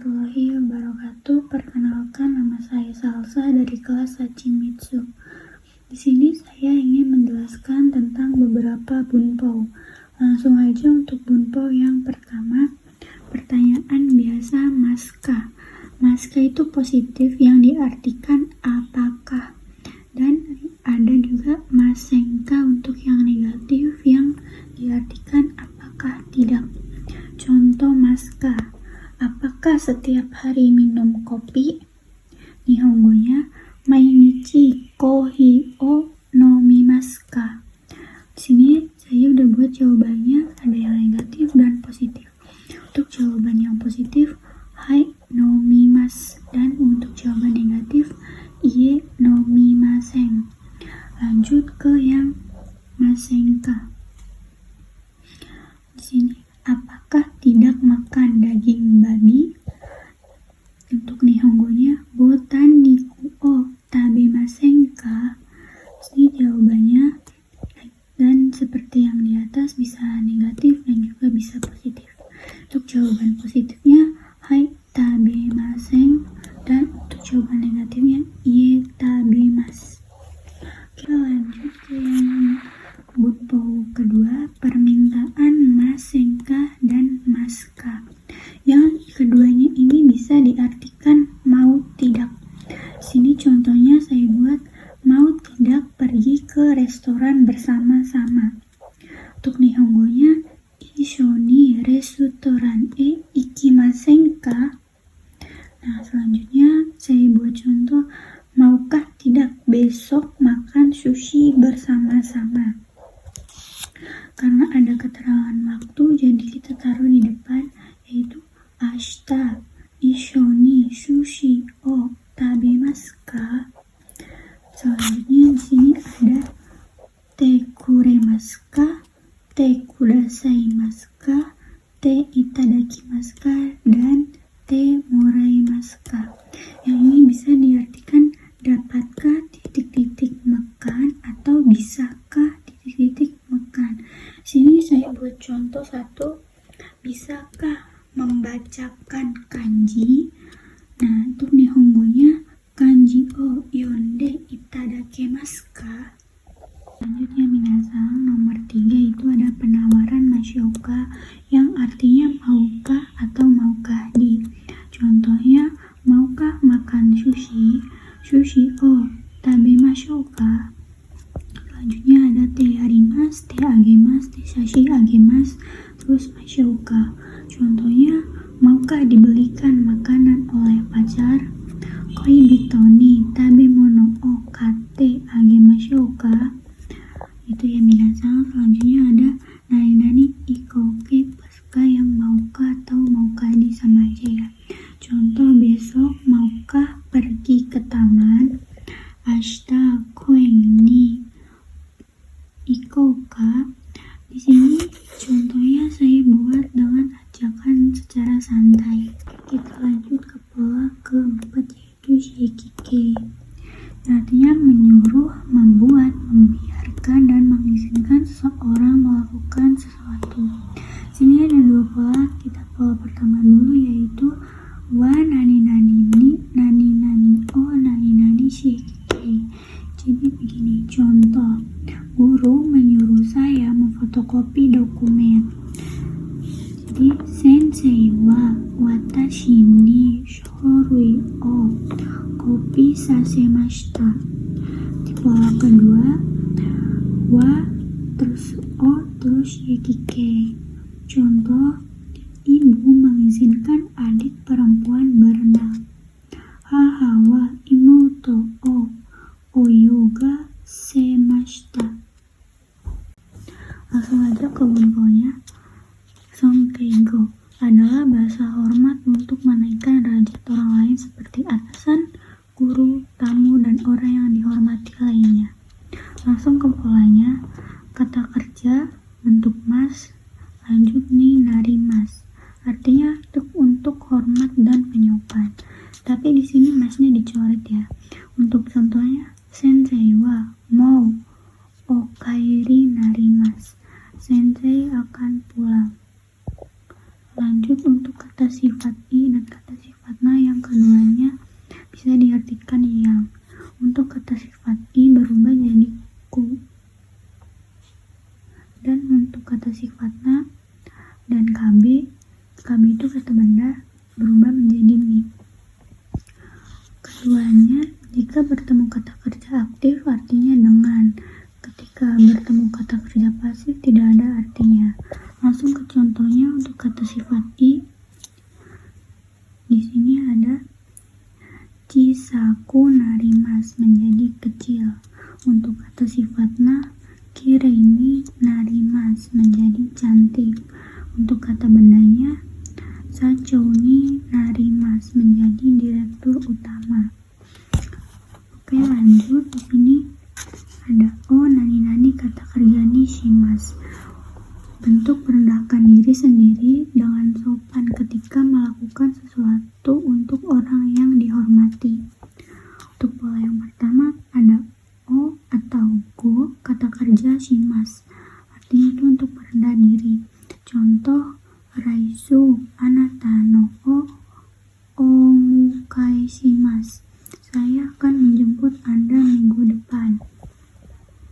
warahmatullahi wabarakatuh. Perkenalkan, nama saya Salsa dari kelas Hachimitsu. Di sini saya ingin menjelaskan tentang beberapa bunpou. Langsung aja untuk bunpou yang pertama. Pertanyaan biasa maska. Maska itu positif yang diartikan apakah. Dan ada juga masenka untuk yang negatif yang diartikan apakah tidak. Contoh maska. Apakah setiap hari minum kopi? Nihongonya, mainichi kohi o nomimasu ka? Di sini saya udah buat jawabannya, ada yang negatif dan positif. Untuk jawaban yang positif, hai nomimasu, dan untuk jawaban negatif, ie nomimasen. Lanjut ke yang masenka. Di sini, apakah tidak makan daging babi? Untuk nihongonya, botaniku o tabemasen ka? Ini jawabannya, dan seperti yang di atas bisa negatif dan juga bisa positif. Untuk jawaban positifnya, hai tabemasen, dan untuk jawaban negatifnya, ie tabemasu. Oke, lanjut ke yang bunpou kedua, permintaan masenka dan maska. Yang keduanya ini bisa diartikan mau tidak. Sini contohnya saya buat mau tidak pergi ke restoran bersama-sama. Untuk nihongonya, ishoni restoran ikimasen ka? Nah, selanjutnya saya buat contoh, maukah tidak besok makan sushi bersama-sama? Karena ada keterangan waktu, jadi kita taruh di depan, yaitu ashita ishoni sushi o tabemasu ka? Selanjutnya di sini ada te kuremasu ka, te kudasaimasu ka, te itadakimasu ka, dan te moraimasu ka. Yang ini bisa diartikan dapatkah titik-titik makan atau bisakah titik-titik makan. Sini saya buat contoh satu, bisakah membacakan kanji? Nah, untuk nihongonya, kanji o yonde itadakimasu ka? Selanjutnya minasan, nomor 3 itu ada penawaran masyouka yang artinya maukah atau maukah di. Contohnya, maukah makan sushi? Sushi o tabemashou ka? Selanjutnya ada te arimasu, te agemasu, te sashi agemasu, terus masyouka. Contohnya, maukah dibelikan makanan oleh pacar? Koibito ni tabemono o katte agemashou ka? Itu ya minasan. Selanjutnya ada nani-nani ikoke pasuka, yang maukah atau maukah di sama aja ya. Contoh, besok maukah pergi ke taman? Ashita koen ni ikouka? Di sini contohnya saya buat dengan ajakan secara santai. Kita lanjut ke pola keempat, yaitu shikike. Artinya menyuruh, membuat, membiarkan, dan mengizinkan seseorang melakukan sesuatu. Sini ada dua pola. Kita pola pertama dulu, yaitu wa nani-nani ni nani-nani o nani-nani shikike. Jadi begini, contoh, guru menyuruh saya memfotokopi dokumen. Jadi, sensei wa watashi ni shorui o kopi sasemashita. Di pola kedua, wa terus o terus shikike. Contoh, ibu mengizinkan adik perempuan berenang. Haha wa imoto o oyoga semashita. Langsung aja ke bunpounya. Sonkeigo adalah bahasa hormat untuk menaikkan derajat orang lain seperti atasan, guru, tamu, dan orang yang dihormati lainnya. Langsung ke polanya. Kata kerja bentuk mas, lanjut nih narimas. Artinya untuk hormat dan penyopan. Tapi di sini masnya dicoret ya. Untuk contohnya, sensei wa mau okairi narimas. Sensei akan pulang. Lanjut untuk kata sifat i dan kata sifat KB itu kata benda berubah menjadi mi. Keduanya, jika bertemu kata kerja aktif artinya dengan. Ketika bertemu kata kerja pasif tidak ada artinya. Langsung ke contohnya untuk kata sifat i. Di sini ada Chisaku narimas menjadi kecil. Untuk kata sifat na, kirei ni narimas menjadi cantik. Untuk kata bendanya, Sachou ni narimas menjadi direktur utama. Oke, lanjut. Di sini ada nani kata kerja ni shimasu. Bentuk merendahkan diri sendiri dengan sopan ketika melakukan sesuatu untuk orang yang dihormati. Untuk pola yang pertama ada o atau go kata kerja shimasu. Artinya itu untuk merendah diri. Contoh, Raisu anata no omukai shimasu. Saya akan menjemput Anda minggu depan.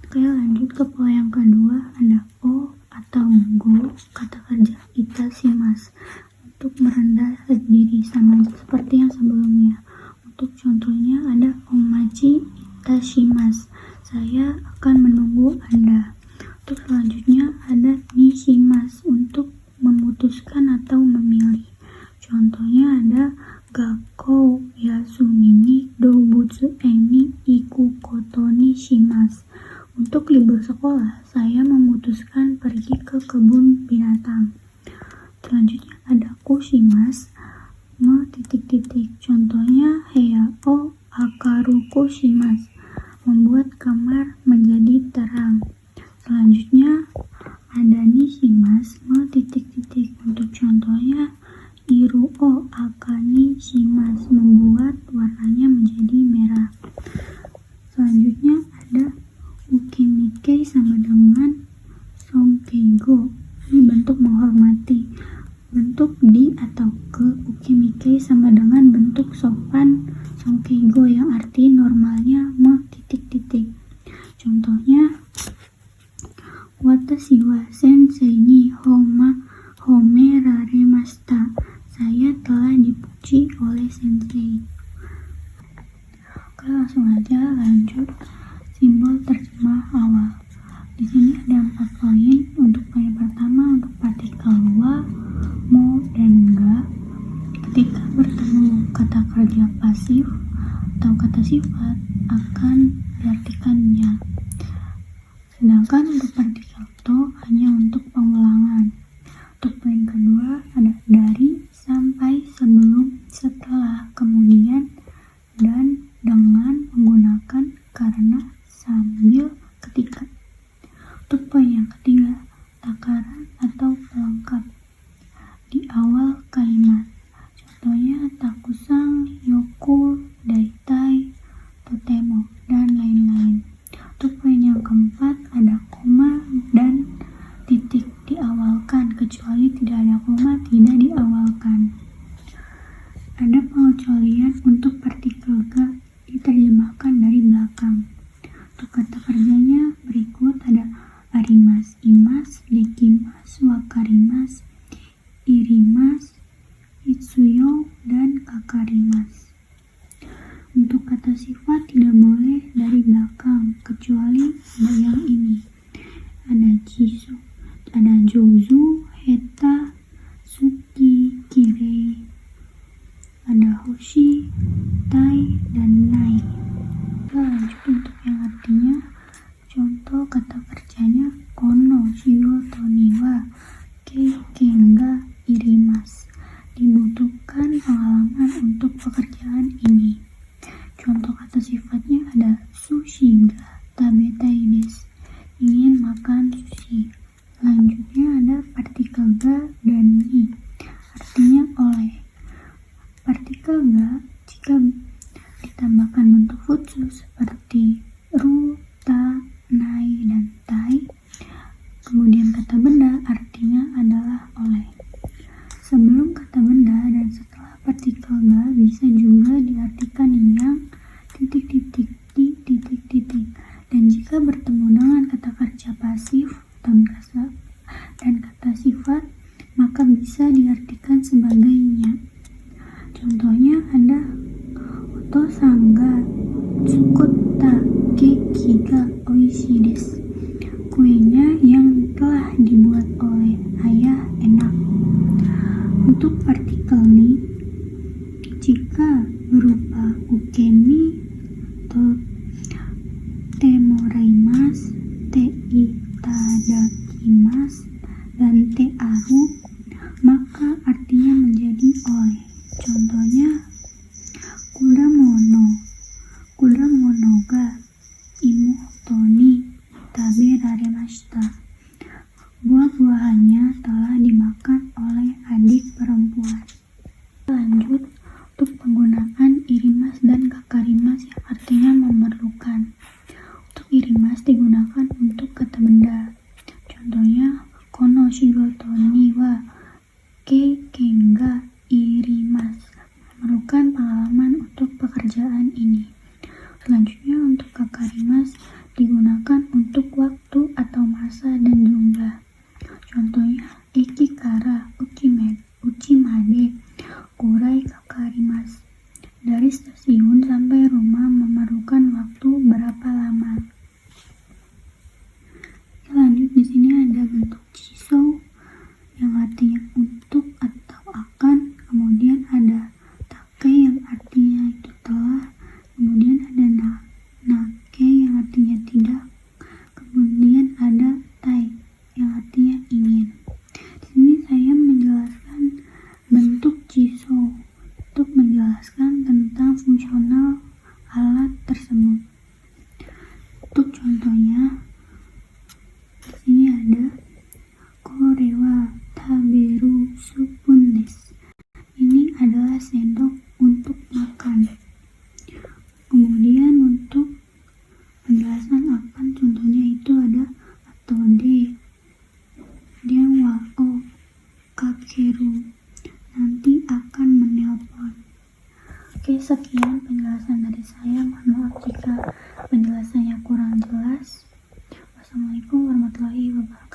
Oke, lanjut ke pola yang kedua ada o atau go kata kerja itashimasu untuk merendah diri sama seperti yang sebelumnya. Untuk contohnya ada omachi itashimasu. Saya akan menunggu Anda. Untuk selanjutnya ada nishimasu untuk memutuskan atau memilih. Contohnya ada Gakkou yasumi ni doubutsu ni iku koto ni shimasu. Untuk libur sekolah, saya memutuskan pergi ke kebun binatang. Selanjutnya ada kushimasu Contohnya heya o akaru kushimasu, membuat kamar menjadi terang. Selanjutnya ada nishimasu Untuk contohnya iru o akani shimasu, membuat warnanya menjadi merah. Selanjutnya ada ukemike sama dengan sonkeigo. Ini bentuk menghormati. Bentuk di atau ke ukemike sama dengan bentuk sopan sonkeigo yang arti normalnya . Contohnya watashi wa sensei ni homeraremashita. Saya telah dipuji oleh sensei. Oke, langsung aja lanjut simbol terjemah awal. Di sini ada 4 poin. Untuk poin pertama untuk partikel wa, mo, dan ga. Ketika bertemu kata kerja pasif atau kata sifat akan diartikan nya. Sedangkan untuk partikel to hanya untuk pengulangan. Untuk poin kedua ada dari, sampai, sebelum, setelah, kemudian, dan dengan menggunakan, karena, sambil, ketika. Untuk poin yang ketiga, takaran atau pelengkap di awal kalimat. Contohnya takusang, yoku, daitai, totemo, dan lain-lain. Untuk poin yang keempat ada koma dan titik diawalkan, kecuali tidak ada koma tidak diawalkan. Ada pengecualian untuk partikel ga diterjemahkan dari belakang. Untuk kata kerjanya berikut ada arimas, imas, dekimasu, wakarimas, irimas, itsuyo, dan kakarimas. Untuk kata sifat tidak boleh dari belakang, kecuali yang ini. Ada jisu, ada jouzu, heta, suki, kirei, ada hoshi, tai, dan nai. Lanjut untuk yang artinya. Contoh kata kerjanya kono shigoto ni wa keiken ga irimasu. Dibutuhkan pengalaman untuk pekerjaan ini. Contoh kata sifatnya ada sushi ga tabetai desu. Ingin makan sushi. Selanjutnya ada partikel ga dan ni. Artinya oleh. Partikel ga jika ditambahkan bentuk futsu seperti ru, ta, nai, dan tai. Kemudian kata benda artinya adalah oleh. Sebelum kata benda dan setelah partikel ga bisa juga diartikan yang titik-titik di titik-titik. Dan jika bertemu dengan kata kerja pasif dan kata sifat, maka bisa diartikan Sangga tsukutta keki ga oishii desu. Kuenya yang telah dibuat oleh ayah enak. Untuk partikel ni, jika berupa ukemi, temoraimasu, te itadakimasu, dan te aru, maka artinya menjadi oleh. Contohnya, kudamono ga imoto ni taberaremashita. Buah-buahannya telah dimakan oleh adik perempuan. Lanjut, untuk penggunaan irimas dan kakarimas yang artinya memerlukan. Untuk irimas digunakan untuk kata benda. Contohnya, kono shigoto ni wa keiken ga irimasu. Memerlukan pengalaman untuk pekerjaan ini. Selanjutnya, untuk kakarimas digunakan untuk waktu atau masa dan jumlah. Contohnya, eki kara uchimade kurai kakarimasu. Dari stasiun sampai rumah memerlukan waktu berapa lama. Lanjut, di sini ada bentuk chiso yang artinya untuk atau akan, kemudian ada take yang artinya itu telah, kemudian ada nake yang artinya tidak, kemudian ada tai yang artinya ingin. Di sini saya menjelaskan bentuk chiso untuk menjelaskan tentang fungsional alat tersebut. Untuk contohnya, di sini ada kore wa taberu supun desu. Ini adalah sendok untuk makan. Kemudian untuk penjelasan akan, contohnya itu ada atode, denwa o kakeru, nanti akan menelpon. Oke, sekian penjelasan dari saya. Mohon maaf jika penjelasannya kurang jelas. Wassalamualaikum warahmatullahi wabarakatuh.